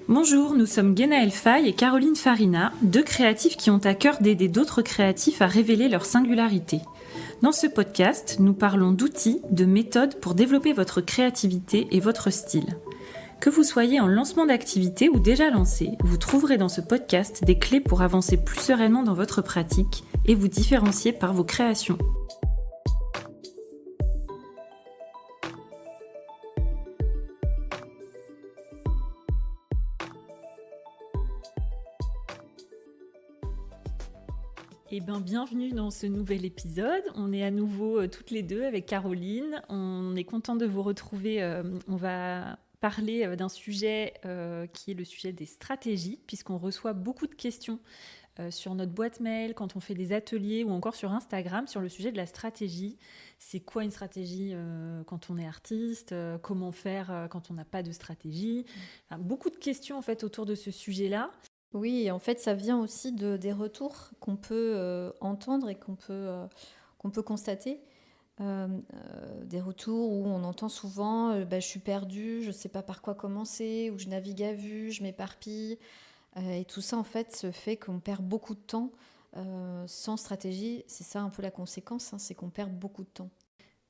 Bonjour, nous sommes Guénaëlle Faye et Caroline Farina, deux créatifs qui ont à cœur d'aider d'autres créatifs à révéler leur singularité. Dans ce podcast, nous parlons d'outils, de méthodes pour développer votre créativité et votre style. Que vous soyez en lancement d'activité ou déjà lancé, vous trouverez dans ce podcast des clés pour avancer plus sereinement dans votre pratique et vous différencier par vos créations. Bienvenue dans ce nouvel épisode. On est à nouveau toutes les deux avec Caroline. On est content de vous retrouver. On va parler d'un sujet qui est le sujet des stratégies, puisqu'on reçoit beaucoup de questions sur notre boîte mail, quand on fait des ateliers ou encore sur Instagram sur le sujet de la stratégie. C'est quoi une stratégie quand on est artiste ? Comment faire quand on n'a pas de stratégie ? Enfin, beaucoup de questions en fait autour de ce sujet-là. Oui, en fait, ça vient aussi des retours qu'on peut entendre et qu'on peut constater. Des retours où on entend souvent je suis perdue, je ne sais pas par quoi commencer, ou je navigue à vue, je m'éparpille. Et tout ça, en fait, se fait qu'on perd beaucoup de temps sans stratégie. C'est ça un peu la conséquence, c'est qu'on perd beaucoup de temps.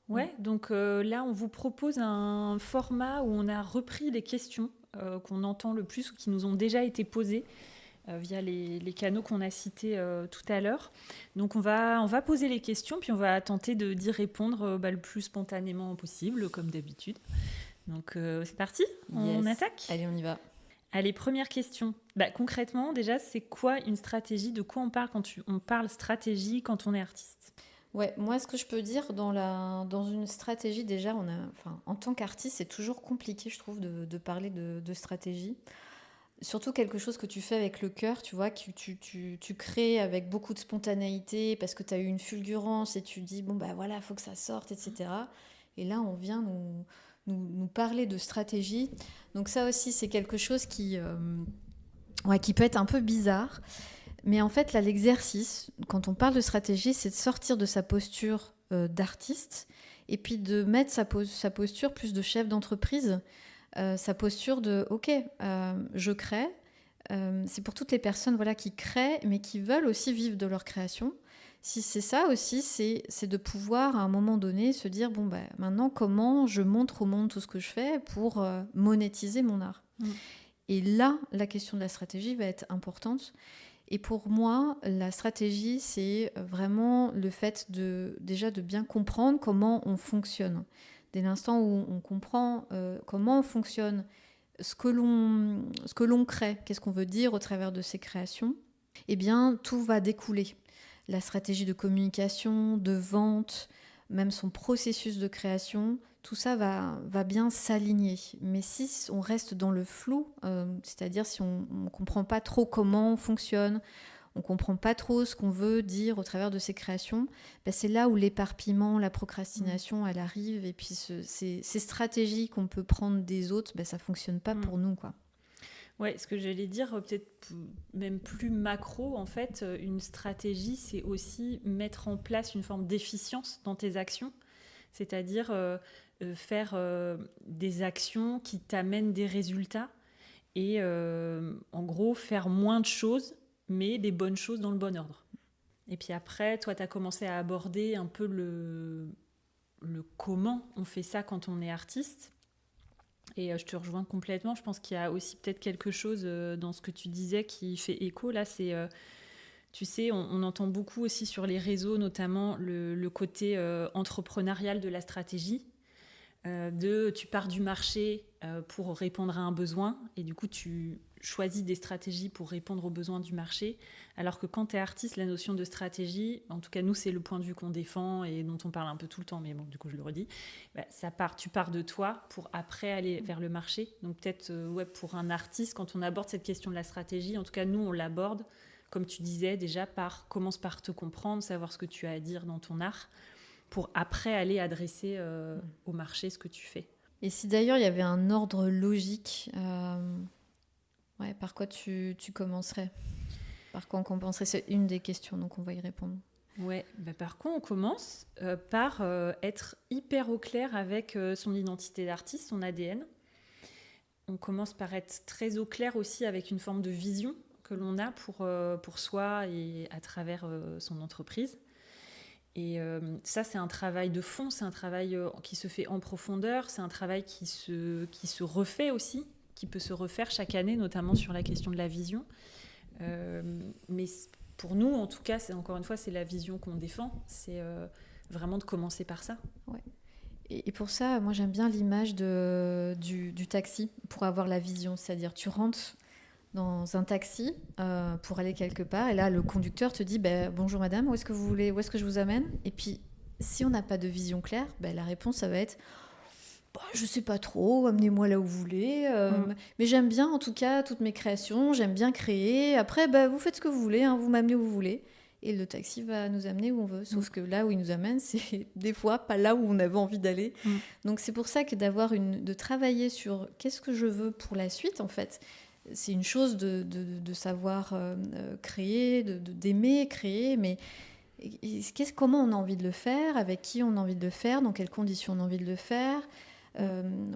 Ouais, donc là, on vous propose un format où on a repris les questions qu'on entend le plus ou qui nous ont déjà été posées via les canaux qu'on a cités tout à l'heure. Donc on va poser les questions, puis on va tenter d'y répondre le plus spontanément possible, comme d'habitude. Donc c'est parti, on attaque ? Allez, on y va. Allez, première question. Concrètement, déjà, c'est quoi une stratégie ? De quoi on parle quand on parle stratégie quand on est artiste ? Ouais, moi, ce que je peux dire dans une stratégie, déjà, en tant qu'artiste, c'est toujours compliqué, je trouve, de parler de stratégie. Surtout quelque chose que tu fais avec le cœur, tu vois, que tu crées avec beaucoup de spontanéité parce que tu as eu une fulgurance et tu dis, bon, bah voilà, il faut que ça sorte, etc. Et là, on vient nous parler de stratégie. Donc ça aussi, c'est quelque chose qui peut être un peu bizarre. Mais en fait, là, l'exercice, quand on parle de stratégie, c'est de sortir de sa posture d'artiste et puis de mettre sa posture plus de chef d'entreprise, sa posture de OK, je crée. C'est pour toutes les personnes qui créent, mais qui veulent aussi vivre de leur création. Si c'est ça aussi, c'est de pouvoir à un moment donné se dire bon, maintenant, comment je montre au monde tout ce que je fais pour monétiser mon art. Et là, la question de la stratégie va être importante. Et pour moi, la stratégie, c'est vraiment le fait déjà de bien comprendre comment on fonctionne. Dès l'instant où on comprend comment on fonctionne, ce que l'on crée, qu'est-ce qu'on veut dire au travers de ces créations, eh bien, tout va découler. La stratégie de communication, de vente, même son processus de création, tout ça va bien s'aligner. Mais si on reste dans le flou, c'est-à-dire si on ne comprend pas trop comment on fonctionne, on ne comprend pas trop ce qu'on veut dire au travers de ces créations, c'est là où l'éparpillement, la procrastination, elle arrive. Et puis ces stratégies qu'on peut prendre des autres, ça ne fonctionne pas pour nous, quoi. Ouais, ce que j'allais dire, peut-être même plus macro, en fait, une stratégie, c'est aussi mettre en place une forme d'efficience dans tes actions, c'est-à-dire faire des actions qui t'amènent des résultats et en gros faire moins de choses, mais des bonnes choses dans le bon ordre. Et puis après, toi, tu as commencé à aborder un peu le comment on fait ça quand on est artiste. Et je te rejoins complètement. Je pense qu'il y a aussi peut-être quelque chose dans ce que tu disais qui fait écho. Là, c'est, tu sais, on entend beaucoup aussi sur les réseaux, notamment le côté entrepreneurial de la stratégie. Tu pars du marché pour répondre à un besoin et du coup tu choisis des stratégies pour répondre aux besoins du marché, alors que quand tu es artiste, la notion de stratégie, en tout cas nous c'est le point de vue qu'on défend et dont on parle un peu tout le temps, mais bon du coup je le redis, tu pars de toi pour après aller vers le marché. Donc peut-être pour un artiste, quand on aborde cette question de la stratégie, en tout cas nous on l'aborde comme tu disais déjà commence par te comprendre, savoir ce que tu as à dire dans ton art pour après aller adresser au marché ce que tu fais. Et si d'ailleurs il y avait un ordre logique, par quoi tu commencerais ? Par quoi on commencerait ? C'est une des questions, donc on va y répondre. Ouais, par quoi on commence par être hyper au clair avec son identité d'artiste, son ADN. on commence par être très au clair aussi avec une forme de vision que l'on a pour soi et à travers son entreprise. Et ça, c'est un travail de fond, c'est un travail qui se fait en profondeur, c'est un travail qui se refait aussi, qui peut se refaire chaque année, notamment sur la question de la vision. Mais pour nous, en tout cas, encore une fois, c'est la vision qu'on défend, c'est vraiment de commencer par ça. Ouais. Et pour ça, moi, j'aime bien l'image du taxi pour avoir la vision. C'est-à-dire, tu rentres dans un taxi pour aller quelque part, et là, le conducteur te dit bonjour madame, où est-ce que vous voulez, où est-ce que je vous amène? Et puis, si on n'a pas de vision claire, la réponse, ça va être je sais pas trop, amenez-moi là où vous voulez. Mais j'aime bien, en tout cas, toutes mes créations, j'aime bien créer. Après, vous faites ce que vous voulez, hein, vous m'amenez où vous voulez. Et le taxi va nous amener où on veut. Sauf que là où il nous amène, c'est des fois pas là où on avait envie d'aller. Donc c'est pour ça que de travailler sur qu'est-ce que je veux pour la suite, en fait. C'est une chose de savoir créer, d'aimer créer, mais comment on a envie de le faire, avec qui on a envie de le faire, dans quelles conditions on a envie de le faire.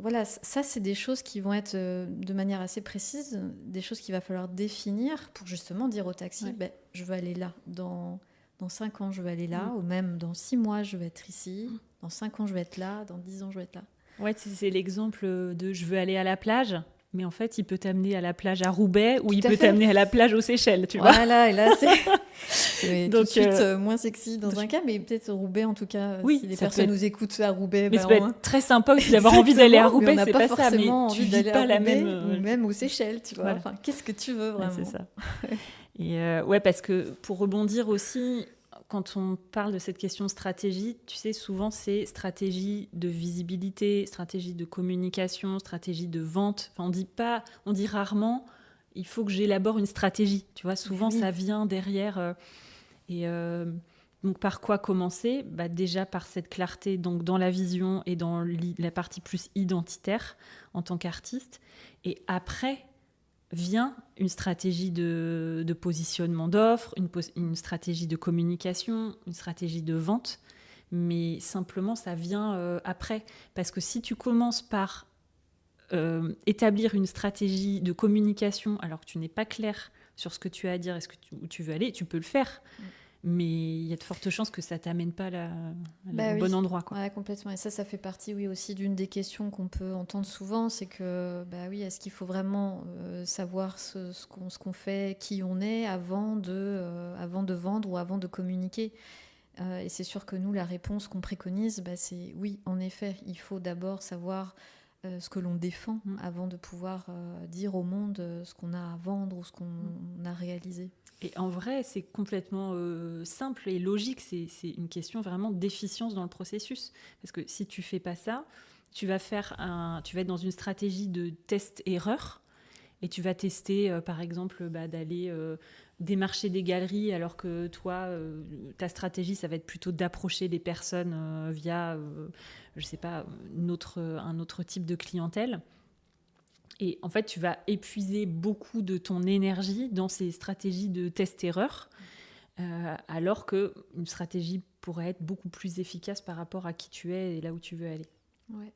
Voilà, ça c'est des choses qui vont être de manière assez précise, des choses qu'il va falloir définir pour justement dire au taxi, je veux aller là, dans 5 ans je veux aller là, ou même dans 6 mois je veux être ici, dans 5 ans je vais être là, dans 10 ans je vais être là. Ouais, c'est l'exemple de je veux aller à la plage, mais en fait il peut t'amener à la plage à Roubaix ou il peut t'amener à la plage aux Seychelles, tu vois. Voilà, et là c'est tout de suite moins sexy dans un cas, mais peut-être Roubaix en tout cas, si les personnes nous écoutent à Roubaix. Mais ça peut être très sympa aussi d'avoir envie d'aller à Roubaix, c'est pas ça, mais tu vis pas la même... ou même aux Seychelles, tu vois. Voilà. Enfin, qu'est-ce que tu veux vraiment? C'est ça. Et parce que pour rebondir aussi, quand on parle de cette question de stratégie, tu sais, souvent c'est stratégie de visibilité, stratégie de communication, stratégie de vente. Enfin, on dit rarement, il faut que j'élabore une stratégie. Tu vois, souvent ça vient derrière. Donc par quoi commencer? Déjà par cette clarté donc dans la vision et dans la partie plus identitaire en tant qu'artiste. Et après vient une stratégie de positionnement d'offres, une stratégie de communication, une stratégie de vente, mais simplement ça vient après. Parce que si tu commences par établir une stratégie de communication alors que tu n'es pas clair sur ce que tu as à dire et où tu veux aller, tu peux le faire. Mais il y a de fortes chances que ça ne t'amène pas au bon endroit. Quoi. Ouais, complètement. Et ça fait partie aussi d'une des questions qu'on peut entendre souvent, c'est que, est-ce qu'il faut vraiment savoir ce qu'on fait, qui on est, avant de vendre ou avant de communiquer? Et c'est sûr que nous, la réponse qu'on préconise, c'est oui, en effet, il faut d'abord savoir ce que l'on défend avant de pouvoir dire au monde ce qu'on a à vendre ou ce qu'on a réalisé. Et en vrai, c'est complètement simple et logique. C'est une question vraiment d'efficience dans le processus. Parce que si tu fais pas ça, tu vas être dans une stratégie de test-erreur. Et tu vas tester, par exemple, d'aller démarcher des galeries, alors que toi, ta stratégie, ça va être plutôt d'approcher les personnes via, je sais pas, un autre type de clientèle. Et en fait, tu vas épuiser beaucoup de ton énergie dans ces stratégies de test-erreur, alors qu'une stratégie pourrait être beaucoup plus efficace par rapport à qui tu es et là où tu veux aller. Ouais.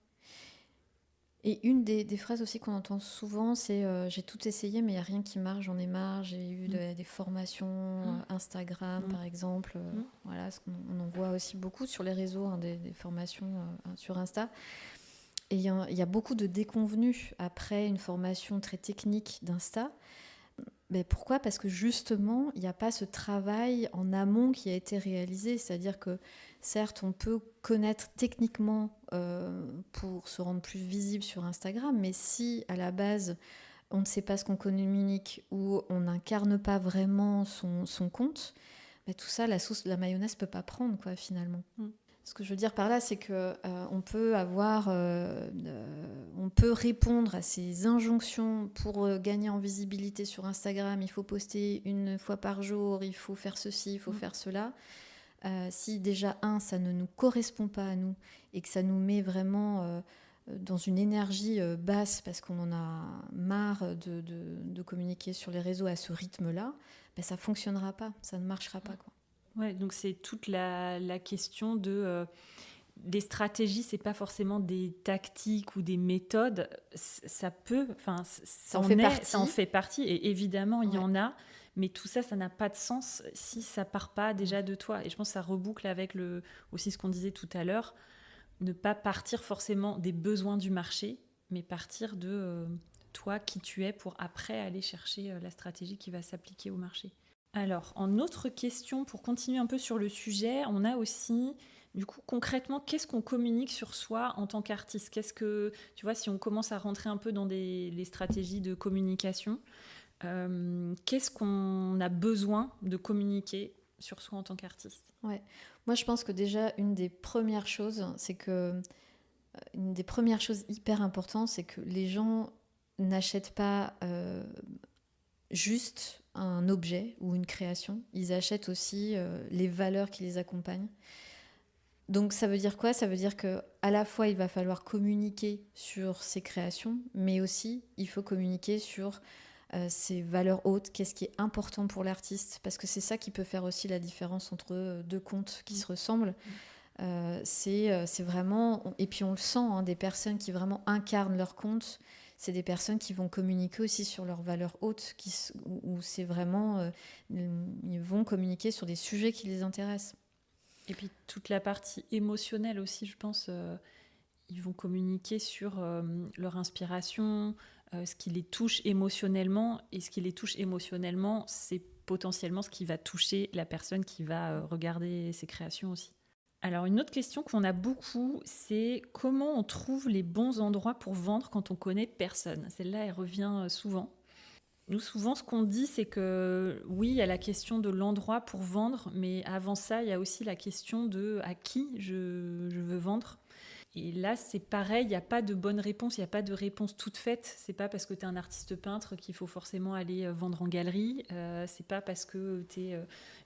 Et une des phrases aussi qu'on entend souvent, c'est j'ai tout essayé, mais il n'y a rien qui marche, j'en ai marre. J'ai eu des formations Instagram, par exemple. Voilà, on en voit aussi beaucoup sur les réseaux, des formations sur Insta. Et il y a beaucoup de déconvenus après une formation très technique d'Insta. Mais pourquoi ? Parce que justement, il n'y a pas ce travail en amont qui a été réalisé. C'est-à-dire que certes, on peut connaître techniquement pour se rendre plus visible sur Instagram, mais si à la base, on ne sait pas ce qu'on communique ou on n'incarne pas vraiment son compte, tout ça, la sauce, la mayonnaise ne peut pas prendre, quoi, finalement. Ce que je veux dire par là, c'est que on peut répondre à ces injonctions pour gagner en visibilité sur Instagram. Il faut poster 1 fois par jour, il faut faire ceci, il faut faire cela. Si déjà, ça ne nous correspond pas à nous et que ça nous met vraiment dans une énergie basse parce qu'on en a marre de communiquer sur les réseaux à ce rythme-là, ça ne fonctionnera pas, ça ne marchera pas, quoi. Ouais, donc c'est toute la question des stratégies, c'est pas forcément des tactiques ou des méthodes. Ça peut, enfin, Ça en fait ça en partie. fait partie. Et évidemment, il y Ouais. en a. Mais tout ça, ça n'a pas de sens si ça part pas déjà de toi. Et je pense que ça reboucle avec aussi ce qu'on disait tout à l'heure, ne pas partir forcément des besoins du marché, mais partir de toi, qui tu es, pour après aller chercher la stratégie qui va s'appliquer au marché. Alors, en autre question, pour continuer un peu sur le sujet, on a aussi, du coup, concrètement, qu'est-ce qu'on communique sur soi en tant qu'artiste? Qu'est-ce que, tu vois, si on commence à rentrer un peu dans les stratégies de communication, qu'est-ce qu'on a besoin de communiquer sur soi en tant qu'artiste? Ouais. Moi, je pense que déjà, une des premières choses, une des premières choses hyper importantes, c'est que les gens n'achètent pas juste un objet ou une création, ils achètent aussi les valeurs qui les accompagnent. Donc ça veut dire quoi? Ça veut dire que à la fois il va falloir communiquer sur ses créations, mais aussi il faut communiquer sur ses valeurs hautes, qu'est-ce qui est important pour l'artiste, parce que c'est ça qui peut faire aussi la différence entre deux contes qui se ressemblent. C'est vraiment, et puis on le sent, hein, des personnes qui vraiment incarnent leur conte, c'est des personnes qui vont communiquer aussi sur leurs valeurs hautes, où c'est vraiment, ils vont communiquer sur des sujets qui les intéressent. Et puis toute la partie émotionnelle aussi, je pense, ils vont communiquer sur leur inspiration, ce qui les touche émotionnellement. Et ce qui les touche émotionnellement, c'est potentiellement ce qui va toucher la personne qui va regarder ces créations aussi. Alors une autre question qu'on a beaucoup, c'est comment on trouve les bons endroits pour vendre quand on connaît personne. Celle-là, elle revient souvent. Nous, souvent, ce qu'on dit, c'est que oui, il y a la question de l'endroit pour vendre, mais avant ça, il y a aussi la question de à qui je veux vendre. Et là, c'est pareil, il n'y a pas de bonne réponse, il n'y a pas de réponse toute faite. C'est pas parce que tu es un artiste peintre qu'il faut forcément aller vendre en galerie. C'est pas parce que tu es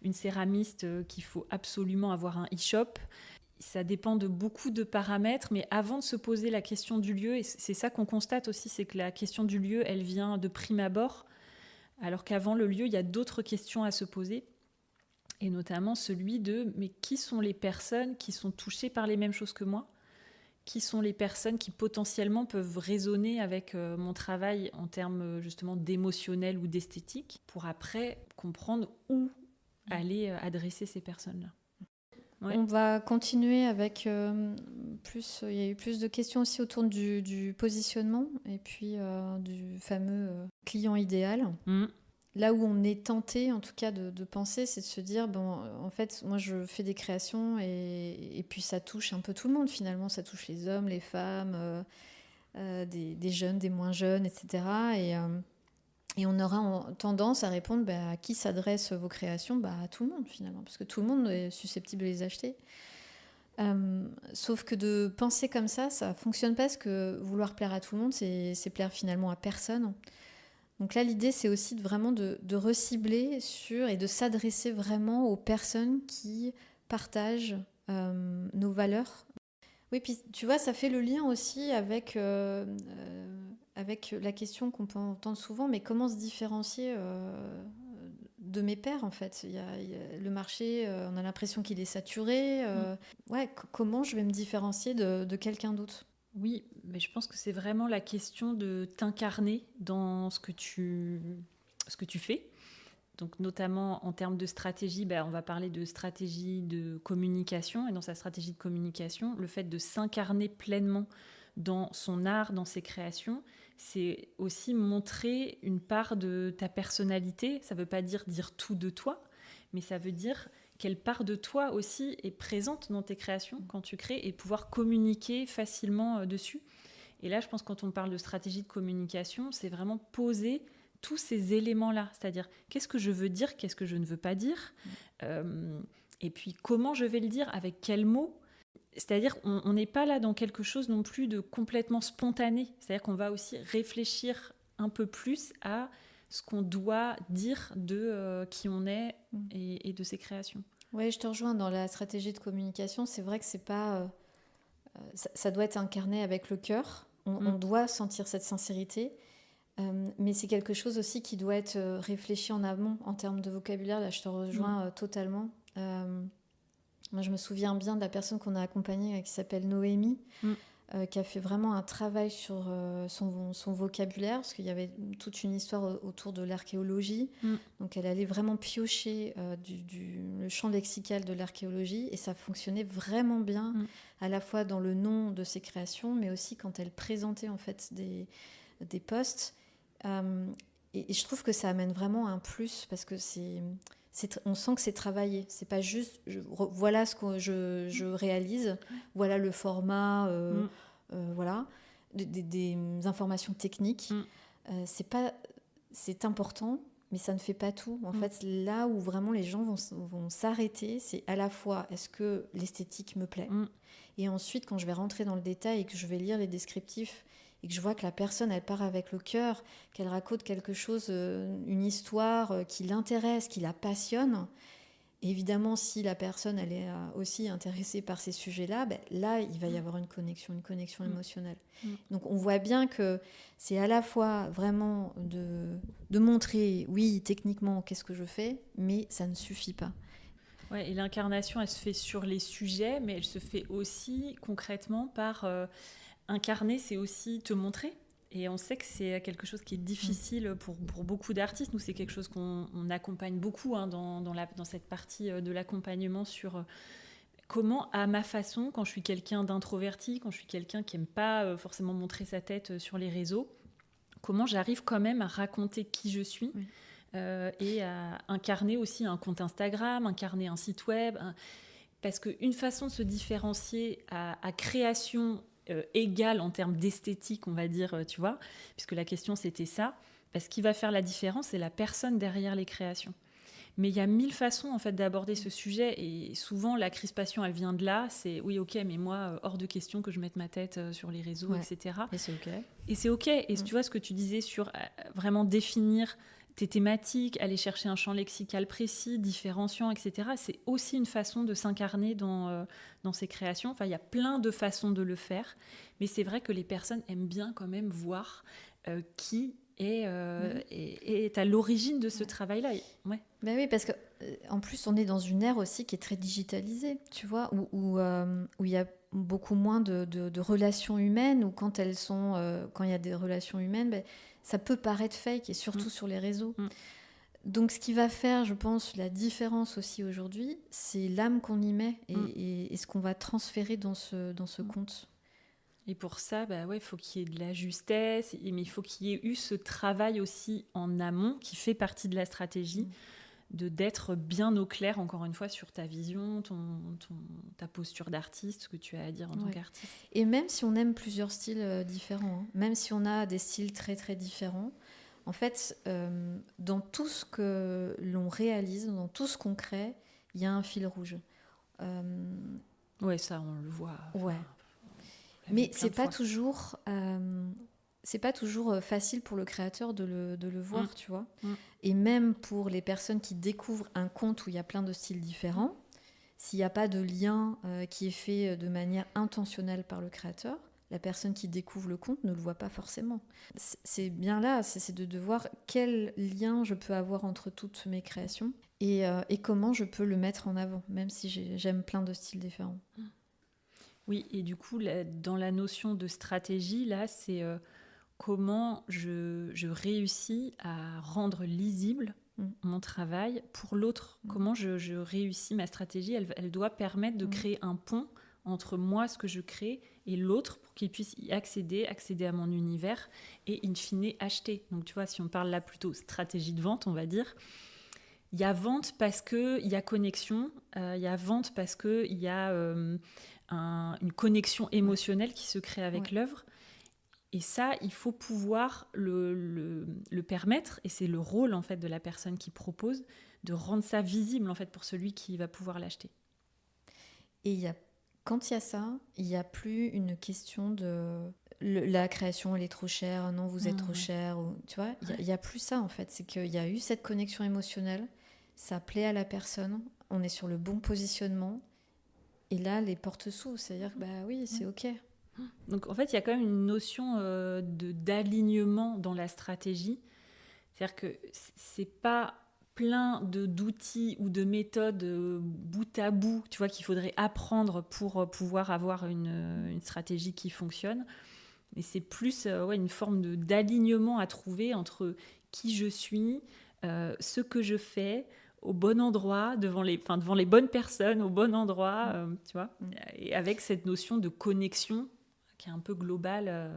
une céramiste qu'il faut absolument avoir un e-shop. Ça dépend de beaucoup de paramètres, mais avant de se poser la question du lieu, et c'est ça qu'on constate aussi, c'est que la question du lieu, elle vient de prime abord, alors qu'avant le lieu, il y a d'autres questions à se poser, et notamment celui de mais qui sont les personnes qui sont touchées par les mêmes choses que moi? Qui sont les personnes qui potentiellement peuvent résonner avec mon travail en termes justement d'émotionnel ou d'esthétique, pour après comprendre où aller adresser ces personnes-là. Ouais. On va continuer avec il y a eu plus de questions aussi autour du positionnement et puis du fameux client idéal. Mmh. Là où on est tenté, en tout cas, de penser, c'est de se dire, bon, en fait, moi, je fais des créations et puis ça touche un peu tout le monde, finalement. Ça touche les hommes, les femmes, des jeunes, des moins jeunes, etc. Et on aura tendance à répondre, bah, à qui s'adressent vos créations? Bah, à tout le monde, finalement, parce que tout le monde est susceptible de les acheter. Sauf que de penser comme ça fonctionne pas, parce que vouloir plaire à tout le monde, c'est plaire finalement à personne. Donc là, l'idée, c'est aussi vraiment de recibler et de s'adresser vraiment aux personnes qui partagent nos valeurs. Oui, puis tu vois, ça fait le lien aussi avec la question qu'on peut entendre souvent, mais comment se différencier de mes pairs, en fait? Le marché, on a l'impression qu'il est saturé. Ouais, comment je vais me différencier de quelqu'un d'autre? Oui, mais je pense que c'est vraiment la question de t'incarner dans ce que tu fais. Donc notamment en termes de stratégie, on va parler de stratégie de communication. Et dans sa stratégie de communication, le fait de s'incarner pleinement dans son art, dans ses créations, c'est aussi montrer une part de ta personnalité. Ça ne veut pas dire tout de toi, mais ça veut dire quelle part de toi aussi est présente dans tes créations quand tu crées, et pouvoir communiquer facilement dessus. Et là, je pense que quand on parle de stratégie de communication, c'est vraiment poser tous ces éléments-là, c'est-à-dire qu'est-ce que je veux dire, qu'est-ce que je ne veux pas dire, et puis comment je vais le dire, avec quels mots. C'est-à-dire on n'est pas là dans quelque chose non plus de complètement spontané, c'est-à-dire qu'on va aussi réfléchir un peu plus à ce qu'on doit dire de qui on est et de ses créations. Oui, je te rejoins dans la stratégie de communication. C'est vrai que c'est pas, ça doit être incarné avec le cœur. On doit sentir cette sincérité. Mais c'est quelque chose aussi qui doit être réfléchi en amont en termes de vocabulaire. Là, je te rejoins totalement. Moi, je me souviens bien de la personne qu'on a accompagnée qui s'appelle Noémie, Mm. qui a fait vraiment un travail sur son vocabulaire, parce qu'il y avait toute une histoire autour de l'archéologie. Mm. Donc, elle allait vraiment piocher le champ lexical de l'archéologie, et ça fonctionnait vraiment bien, Mm. à la fois dans le nom de ses créations, mais aussi quand elle présentait en fait des posts. Euh, et je trouve que ça amène vraiment un plus, parce que on sent que c'est travaillé. C'est pas juste voilà ce que je réalise, voilà le format, Mm. voilà des informations techniques. Mm. C'est important, mais ça ne fait pas tout. En Mm. fait, là où vraiment les gens vont s'arrêter, c'est à la fois est-ce que l'esthétique me plaît, Mm. et ensuite quand je vais rentrer dans le détail et que je vais lire les descriptifs et que je vois que la personne, elle part avec le cœur, qu'elle raconte quelque chose, une histoire qui l'intéresse, qui la passionne. Et évidemment, si la personne, elle est aussi intéressée par ces sujets-là, ben, là, il va y avoir une connexion émotionnelle. Donc, on voit bien que c'est à la fois vraiment de montrer, oui, techniquement, qu'est-ce que je fais, mais ça ne suffit pas. Ouais, et l'incarnation, elle se fait sur les sujets, mais elle se fait aussi concrètement par incarner, c'est aussi te montrer. Et on sait que c'est quelque chose qui est difficile pour beaucoup d'artistes. Nous, c'est quelque chose qu'on accompagne beaucoup dans cette partie de l'accompagnement sur comment, à ma façon, quand je suis quelqu'un d'introverti, quand je suis quelqu'un qui n'aime pas forcément montrer sa tête sur les réseaux, comment j'arrive quand même à raconter qui je suis. Oui. Et à incarner aussi un compte Instagram, incarner un site web. Parce qu'une façon de se différencier à création égale en termes d'esthétique, on va dire, tu vois, puisque la question c'était ça, ce qui va faire la différence, c'est la personne derrière les créations. Mais il y a 1000 façons en fait d'aborder ce sujet, et souvent la crispation elle vient de là. C'est oui, ok, mais moi hors de question que je mette ma tête sur les réseaux, Ouais. etc. Et c'est ok. Et c'est ok. Et tu vois ce que tu disais sur vraiment définir tes thématiques, aller chercher un champ lexical précis, différenciant, etc. C'est aussi une façon de s'incarner dans ces créations. Enfin, il y a plein de façons de le faire, mais c'est vrai que les personnes aiment bien quand même voir qui est à l'origine de ce travail-là. Ouais. Ben oui, parce que en plus, on est dans une ère aussi qui est très digitalisée, tu vois, où il y a beaucoup moins de relations humaines, ou quand quand il y a des relations humaines, ben, ça peut paraître fake, et surtout sur les réseaux. Donc, ce qui va faire, je pense, la différence aussi aujourd'hui, c'est l'âme qu'on y met et ce qu'on va transférer dans ce compte. Et pour ça, bah ouais, faut qu'il y ait de la justesse, mais il faut qu'il y ait eu ce travail aussi en amont qui fait partie de la stratégie, d'être bien au clair, encore une fois, sur ta vision, ta posture d'artiste, ce que tu as à dire en tant qu'artiste. Et même si on aime plusieurs styles différents, hein, même si on a des styles très très différents, en fait, dans tout ce que l'on réalise, dans tout ce qu'on crée, il y a un fil rouge. Ouais, ça, on le voit. Ouais. Mais c'est pas toujours facile pour le créateur de le voir, tu vois. Et même pour les personnes qui découvrent un compte où il y a plein de styles différents, s'il n'y a pas de lien qui est fait de manière intentionnelle par le créateur, la personne qui découvre le compte ne le voit pas forcément. C'est bien là, c'est de voir quel lien je peux avoir entre toutes mes créations et comment je peux le mettre en avant, même si j'aime plein de styles différents. Oui, et du coup, dans la notion de stratégie, là, c'est comment je réussis à rendre lisible mon travail pour l'autre. Comment je réussis ma stratégie. Elle doit permettre de créer un pont entre moi, ce que je crée, et l'autre, pour qu'il puisse y accéder à mon univers, et in fine acheter. Donc tu vois, si on parle là plutôt stratégie de vente, on va dire, il y a vente parce qu'il y a connexion, il y a vente parce qu'il y a une connexion émotionnelle qui se crée avec l'œuvre. Et ça, il faut pouvoir le permettre, et c'est le rôle en fait de la personne qui propose, de rendre ça visible en fait pour celui qui va pouvoir l'acheter. Et quand il y a ça, il n'y a plus une question de la création elle est trop chère, non vous êtes trop cher, ou, tu vois, il n'y a plus ça en fait. C'est qu'il y a eu cette connexion émotionnelle, ça plaît à la personne, on est sur le bon positionnement, et là les portes s'ouvrent, c'est-à-dire que bah oui, c'est ok. Donc en fait, il y a quand même une notion d'alignement dans la stratégie. C'est-à-dire que c'est pas plein d'outils ou de méthodes bout à bout, tu vois, qu'il faudrait apprendre pour pouvoir avoir une stratégie qui fonctionne. Mais c'est plus une forme d'alignement à trouver entre qui je suis, ce que je fais, au bon endroit, devant les bonnes personnes, au bon endroit, tu vois, et avec cette notion de connexion qui est un peu globale.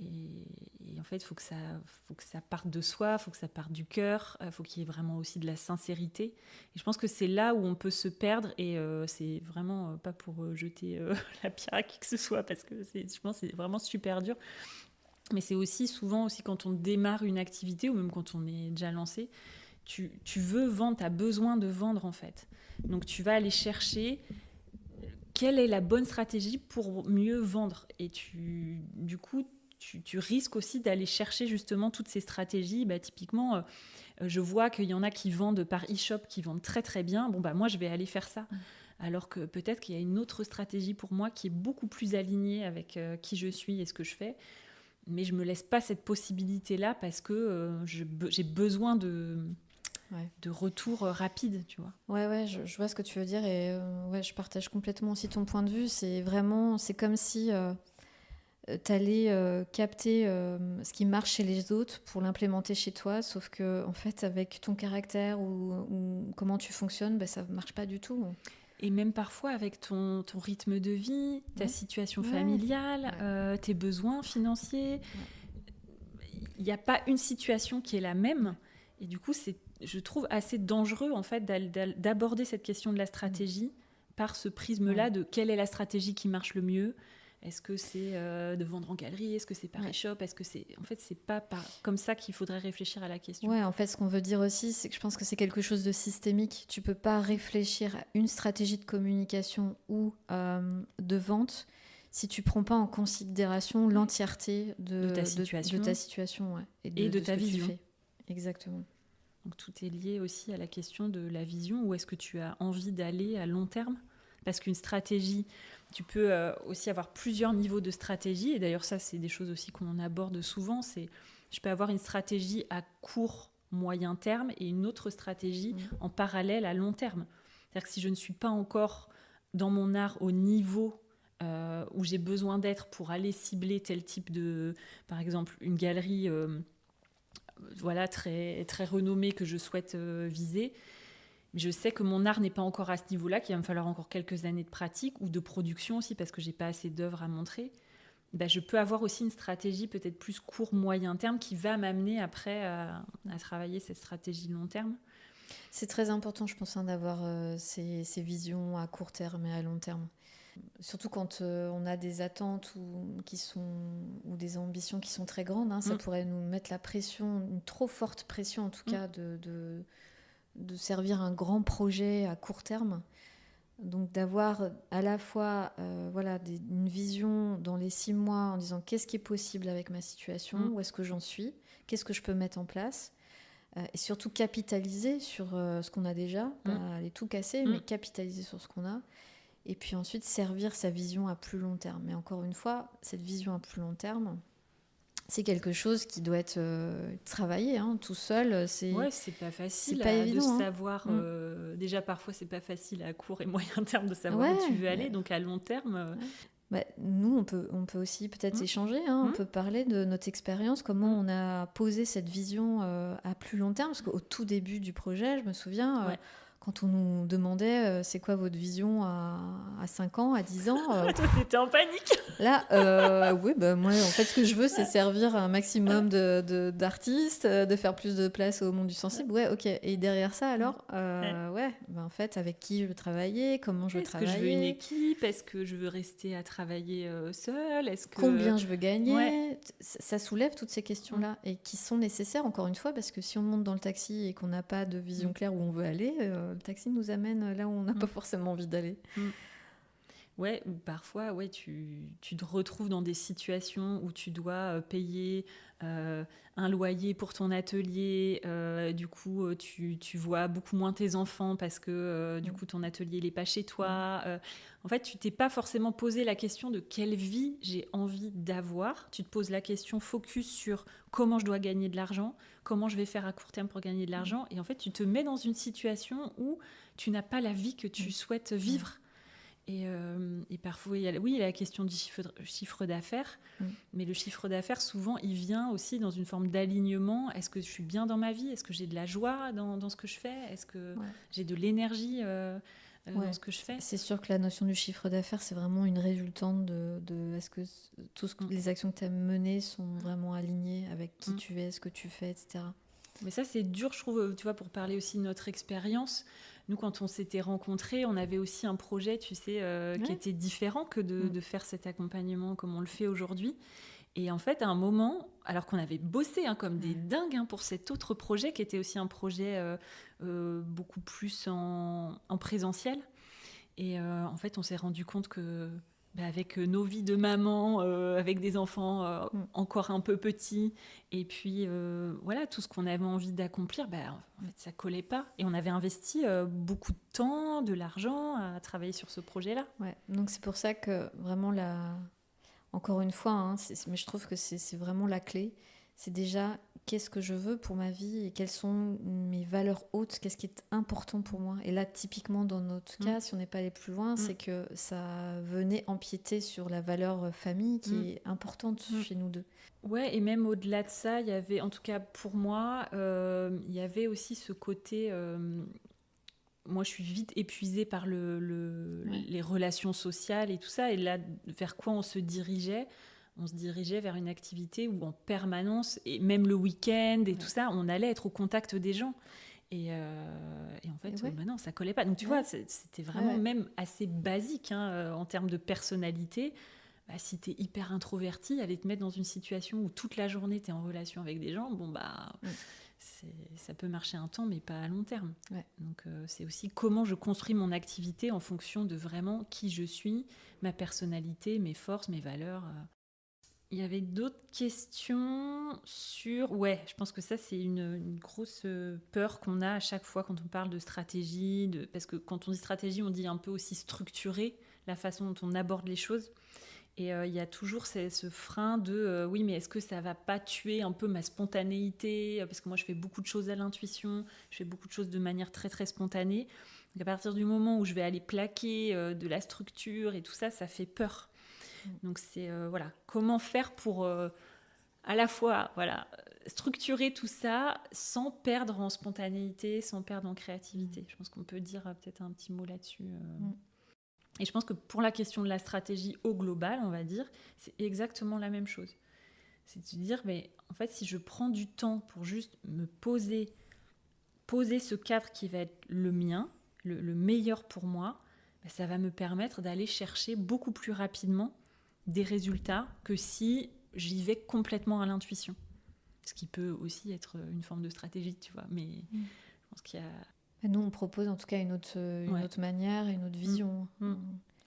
Et en fait, il faut que ça parte de soi, il faut que ça parte du cœur, il faut qu'il y ait vraiment aussi de la sincérité. Et je pense que c'est là où on peut se perdre, et c'est vraiment pas pour jeter la pierre à qui que ce soit, parce que je pense que c'est vraiment super dur. Mais c'est aussi souvent aussi quand on démarre une activité, ou même quand on est déjà lancé, tu veux vendre, tu as besoin de vendre en fait. Donc tu vas aller chercher quelle est la bonne stratégie pour mieux vendre. Et du coup, tu risques aussi d'aller chercher justement toutes ces stratégies. Typiquement, je vois qu'il y en a qui vendent par e-shop, qui vendent très très bien. Moi, je vais aller faire ça. Alors que peut-être qu'il y a une autre stratégie pour moi qui est beaucoup plus alignée avec qui je suis et ce que je fais. Mais je ne me laisse pas cette possibilité-là parce que j'ai besoin de retour rapide, tu vois. Ouais, je vois ce que tu veux dire et je partage complètement aussi ton point de vue. C'est comme si tu allais capter ce qui marche chez les autres pour l'implémenter chez toi, sauf que en fait, avec ton caractère ou comment tu fonctionnes, ça ne marche pas du tout. Et même parfois avec ton rythme de vie, ta situation familiale, tes besoins financiers. Il n'y a pas une situation qui est la même. Et du coup, je trouve assez dangereux en fait d'aborder cette question de la stratégie par ce prisme-là de quelle est la stratégie qui marche le mieux. Est-ce que c'est de vendre en galerie? Est-ce que c'est par e-shop? Est-ce que c'est... En fait, c'est pas comme ça qu'il faudrait réfléchir à la question. Ouais, en fait, ce qu'on veut dire aussi, c'est que je pense que c'est quelque chose de systémique. Tu peux pas réfléchir à une stratégie de communication ou de vente si tu prends pas en considération l'entièreté de ta situation et de ta vision. Exactement. Donc tout est lié aussi à la question de la vision. Où est-ce que tu as envie d'aller à long terme? Parce qu'une stratégie, tu peux aussi avoir plusieurs niveaux de stratégie. Et d'ailleurs, ça, c'est des choses aussi qu'on aborde souvent. Je peux avoir une stratégie à court, moyen terme et une autre stratégie en parallèle à long terme. C'est-à-dire que si je ne suis pas encore dans mon art au niveau où j'ai besoin d'être pour aller cibler tel type de... Par exemple, une galerie très, très renommée que je souhaite viser... Je sais que mon art n'est pas encore à ce niveau-là, qu'il va me falloir encore quelques années de pratique ou de production aussi, parce que je n'ai pas assez d'œuvres à montrer. Je peux avoir aussi une stratégie peut-être plus court, moyen terme qui va m'amener après à travailler cette stratégie long terme. C'est très important, je pense, d'avoir ces visions à court terme et à long terme. Surtout quand on a des attentes ou des ambitions qui sont très grandes, ça pourrait nous mettre la pression, une trop forte pression en tout cas de servir un grand projet à court terme. Donc d'avoir à la fois une vision dans les 6 mois en disant qu'est-ce qui est possible avec ma situation, où est-ce que j'en suis, qu'est-ce que je peux mettre en place, et surtout capitaliser sur ce qu'on a déjà, pas aller tout casser, mais capitaliser sur ce qu'on a, et puis ensuite servir sa vision à plus long terme. Mais encore une fois, cette vision à plus long terme, c'est quelque chose qui doit être travaillé tout seul. C'est pas facile pas évident, de savoir. Déjà, parfois, c'est pas facile à court et moyen terme de savoir où tu veux aller. Donc, à long terme... nous, on peut aussi peut-être échanger. On peut parler de notre expérience, comment on a posé cette vision à plus long terme. Parce qu'au tout début du projet, je me souviens... Quand on nous demandait c'est quoi votre vision à 5 ans, à 10 ans... Toi, t'étais en panique. Là, moi, en fait, ce que je veux, c'est servir un maximum d'artistes, de faire plus de place au monde du sensible. Ouais, ok. Et derrière ça, alors, en fait, avec qui je veux travailler, comment je veux travailler. Est-ce que je veux une équipe? Est-ce que je veux rester à travailler seule? Combien je veux gagner? Ça soulève toutes ces questions-là et qui sont nécessaires, encore une fois, parce que si on monte dans le taxi et qu'on n'a pas de vision claire où on veut aller... le taxi nous amène là où on n'a pas forcément envie d'aller. Ouais, ou parfois, ouais, tu te retrouves dans des situations où tu dois payer euh, un loyer pour ton atelier. Du coup, tu vois beaucoup moins tes enfants parce que du Mm. coup, ton atelier n'est pas chez Mm. toi. En fait, tu t'es pas forcément posé la question de quelle vie j'ai envie d'avoir. Tu te poses la question focus sur comment je dois gagner de l'argent, comment je vais faire à court terme pour gagner de Mm. l'argent. Et en fait, tu te mets dans une situation où tu n'as pas la vie que tu Mm. souhaites Ouais. vivre. Et parfois, oui, il y a la question du chiffre d'affaires, Mm. mais le chiffre d'affaires, souvent, il vient aussi dans une forme d'alignement. Est-ce que je suis bien dans ma vie? Est-ce que j'ai de la joie dans ce que je fais? Est-ce que Ouais. j'ai de l'énergie dans Ouais. ce que je fais? C'est sûr que la notion du chiffre d'affaires, c'est vraiment une résultante de est-ce que Mm. les actions que tu as menées sont vraiment alignées avec qui Mm. tu es, ce que tu fais, etc. Mais ça, c'est dur, je trouve, tu vois, pour parler aussi de notre expérience. Nous, quand on s'était rencontrés, on avait aussi un projet, tu sais, qui Ouais. était différent que Mm. de faire cet accompagnement comme on le fait aujourd'hui. Et en fait, à un moment, alors qu'on avait bossé comme des Ouais. dingues pour cet autre projet, qui était aussi un projet beaucoup plus en présentiel, et en fait, on s'est rendu compte que avec nos vies de maman, avec des enfants Mm. encore un peu petits, et puis voilà, tout ce qu'on avait envie d'accomplir, en fait, ça collait pas. Et on avait investi beaucoup de temps, de l'argent à travailler sur ce projet-là. Ouais. Donc c'est pour ça que vraiment encore une fois, hein, mais je trouve que c'est vraiment la clé. C'est déjà qu'est-ce que je veux pour ma vie et quelles sont mes valeurs hautes, qu'est-ce qui est important pour moi. Et là, typiquement, dans notre Mm. cas, si on n'est pas allé plus loin, Mm. c'est que ça venait empiéter sur la valeur famille Mm. qui est importante Mm. chez nous deux. Ouais, et même au-delà de ça, il y avait, en tout cas pour moi, il y avait aussi ce côté. Moi, je suis vite épuisée par Ouais. les relations sociales et tout ça. Et là, vers quoi on se dirigeait? On se dirigeait vers une activité où en permanence, et même le week-end et Ouais. tout ça, on allait être au contact des gens. Et en Et fait, ouais. non, ça collait pas. Donc tu Ouais. vois, c'était Ouais, vraiment ouais. même assez basique en termes de personnalité. Si tu es hyper introverti, aller te mettre dans une situation où toute la journée tu es en relation avec des gens, Mm. ça peut marcher un temps, mais pas à long terme. Ouais. Donc c'est aussi comment je construis mon activité en fonction de vraiment qui je suis, ma personnalité, mes forces, mes valeurs. Il y avait d'autres questions sur... Ouais, je pense que ça, c'est une grosse peur qu'on a à chaque fois quand on parle de stratégie, parce que quand on dit stratégie, on dit un peu aussi structurer la façon dont on aborde les choses. Et il y a toujours ce frein de oui, mais est-ce que ça va pas tuer un peu ma spontanéité? Parce que moi, je fais beaucoup de choses à l'intuition, je fais beaucoup de choses de manière très très spontanée. Donc à partir du moment où je vais aller plaquer de la structure et tout ça, ça fait peur. Donc c'est voilà, comment faire pour à la fois voilà structurer tout ça sans perdre en spontanéité, sans perdre en créativité. Je pense qu'on peut dire peut-être un petit mot là-dessus. Mm. Et je pense que pour la question de la stratégie au global, on va dire, c'est exactement la même chose. C'est de se dire, mais en fait, si je prends du temps pour juste me poser ce cadre qui va être le mien, le meilleur pour moi, ça va me permettre d'aller chercher beaucoup plus rapidement des résultats que si j'y vais complètement à l'intuition. Ce qui peut aussi être une forme de stratégie, tu vois. Mais je pense qu'il y a... Et nous, on propose en tout cas une autre Ouais. manière, une autre vision.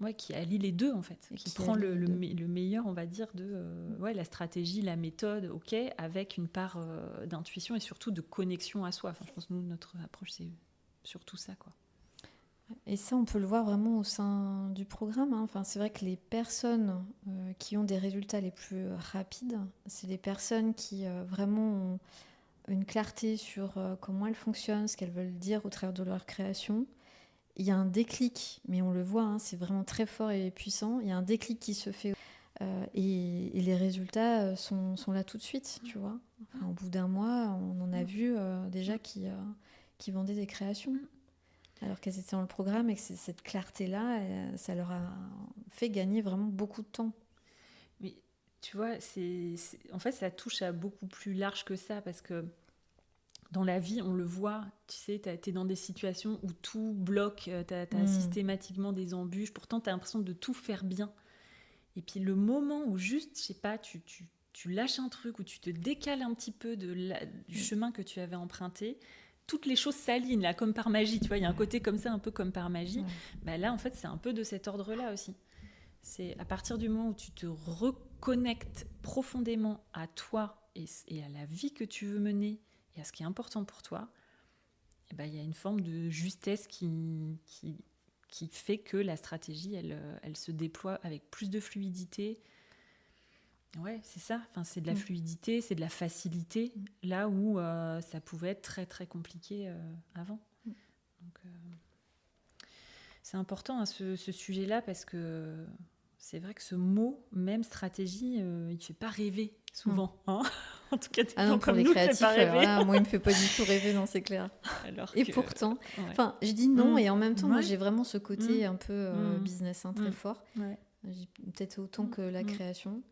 Ouais, qui allie les deux en fait, Et qui qui prend allie le les deux. meilleur, on va dire, de la stratégie, la méthode, ok, avec une part d'intuition et surtout de connexion à soi. Enfin, je pense que nous, notre approche, c'est surtout ça, quoi. Et ça, on peut le voir vraiment au sein du programme, hein. Enfin, c'est vrai que les personnes qui ont des résultats les plus rapides, c'est les personnes qui vraiment ont une clarté sur comment elles fonctionnent, ce qu'elles veulent dire au travers de leur création. Il y a un déclic, mais on le voit, hein, c'est vraiment très fort et puissant. Il y a un déclic qui se fait et les résultats sont là tout de suite, tu vois. Enfin, au bout d'un mois, on en a vu déjà qui vendaient des créations. Alors qu'elles étaient dans le programme et que cette clarté-là, ça leur a fait gagner vraiment beaucoup de temps. Mais tu vois, en fait, ça touche à beaucoup plus large que ça parce que dans la vie, on le voit, tu sais, t'es dans des situations où tout bloque, t'as systématiquement des embûches, pourtant t'as l'impression de tout faire bien. Et puis le moment où juste, je sais pas, tu lâches un truc, ou tu te décales un petit peu du chemin que tu avais emprunté, toutes les choses s'alignent, là, comme par magie, tu vois, il y a un côté comme ça, un peu comme par magie. Ouais. Là, en fait, c'est un peu de cet ordre-là aussi. C'est à partir du moment où tu te reconnectes profondément à toi et à la vie que tu veux mener et à ce qui est important pour toi, et ben, il y a une forme de justesse qui fait que la stratégie, elle se déploie avec plus de fluidité. Ouais, c'est ça. Enfin, c'est de la fluidité, c'est de la facilité, là où ça pouvait être très, très compliqué avant. Donc, c'est important hein, ce sujet-là parce que c'est vrai que ce mot, même stratégie, il ne fait pas rêver souvent. Hein en tout cas, des gens pour comme les nous, créatifs, ça fait pas rêver. moi, il ne me fait pas du tout rêver, non, c'est clair. Et pourtant, je dis non, et en même temps, moi, j'ai vraiment ce côté un peu business très fort. Ouais. Peut-être autant que la création.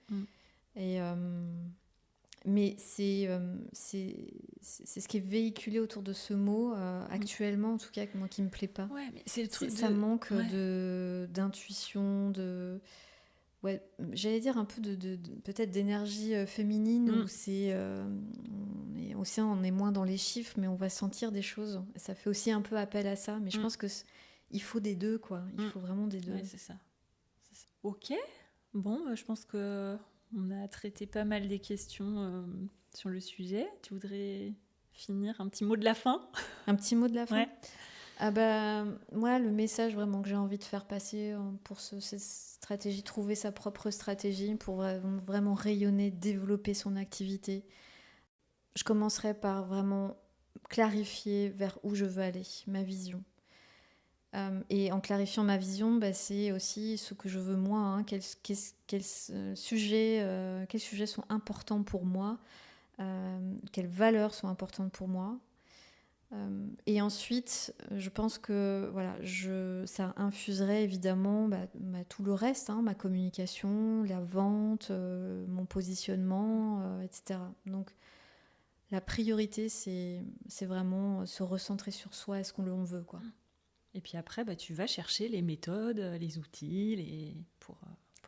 Et, mais c'est ce qui est véhiculé autour de ce mot actuellement, en tout cas, moi qui me plaît pas. Ouais, mais c'est le truc ça manque d'intuition, j'allais dire un peu de peut-être d'énergie féminine où c'est on est moins dans les chiffres, mais on va sentir des choses. Ça fait aussi un peu appel à ça, mais je pense que il faut des deux, quoi. Il faut vraiment des deux. Ouais, c'est ça. Ok. Bon, je pense que on a traité pas mal des questions sur le sujet. Tu voudrais finir un petit mot de la fin ? Un petit mot de la fin ? Ouais. Moi, le message vraiment que j'ai envie de faire passer pour cette stratégie, trouver sa propre stratégie pour vraiment rayonner, développer son activité. Je commencerai par vraiment clarifier vers où je veux aller, ma vision. Et en clarifiant ma vision, c'est aussi ce que je veux moi, hein, quels sujets sont importants pour moi, quelles valeurs sont importantes pour moi. Et ensuite, je pense que ça infuserait évidemment tout le reste, hein, ma communication, la vente, mon positionnement, etc. Donc, la priorité, c'est vraiment se recentrer sur soi et ce qu'on veut, quoi. Et puis après, tu vas chercher les méthodes, les outils, pour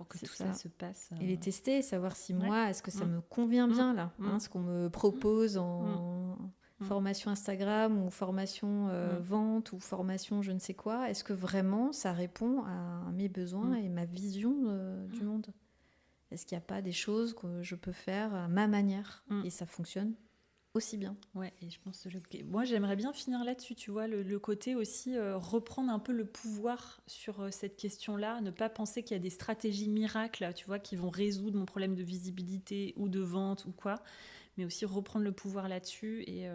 que tout ça se passe. Et les tester, savoir si moi, est-ce que ça me convient bien, là, ce qu'on me propose en formation Instagram ou formation vente ou formation je ne sais quoi. Est-ce que vraiment ça répond à mes besoins et ma vision du monde ? Est-ce qu'il n'y a pas des choses que je peux faire à ma manière et ça fonctionne aussi bien. Ouais, et je pense que moi j'aimerais bien finir là-dessus, tu vois, le côté aussi reprendre un peu le pouvoir sur cette question-là, ne pas penser qu'il y a des stratégies miracles, tu vois, qui vont résoudre mon problème de visibilité ou de vente ou quoi, mais aussi reprendre le pouvoir là-dessus et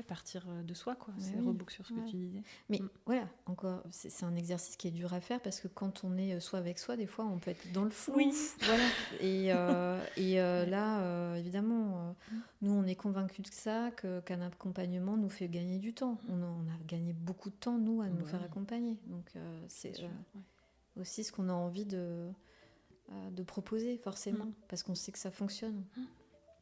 partir de soi, quoi. C'est reboucle sur ce que tu disais. Mais voilà, encore, c'est un exercice qui est dur à faire parce que quand on est soi avec soi, des fois, on peut être dans le flou. Oui. Voilà. Et là, évidemment, nous, on est convaincus de ça, qu'un accompagnement nous fait gagner du temps. On a gagné beaucoup de temps, nous, à nous faire accompagner. Donc, c'est aussi ce qu'on a envie de proposer, forcément, parce qu'on sait que ça fonctionne.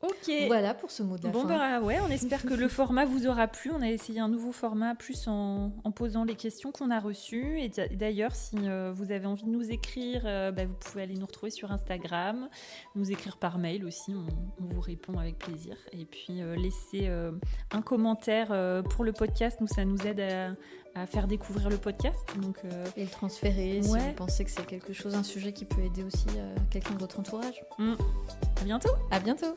Ok. Voilà pour ce mot de la fin. On espère que le format vous aura plu. On a essayé un nouveau format, plus en posant les questions qu'on a reçues. Et d'ailleurs, si vous avez envie de nous écrire, vous pouvez aller nous retrouver sur Instagram, nous écrire par mail aussi. On vous répond avec plaisir. Et puis, laisser un commentaire pour le podcast. Ça nous aide à faire découvrir le podcast. Donc, et le transférer si vous pensez que c'est quelque chose, un sujet qui peut aider aussi quelqu'un de votre entourage. À bientôt. À bientôt.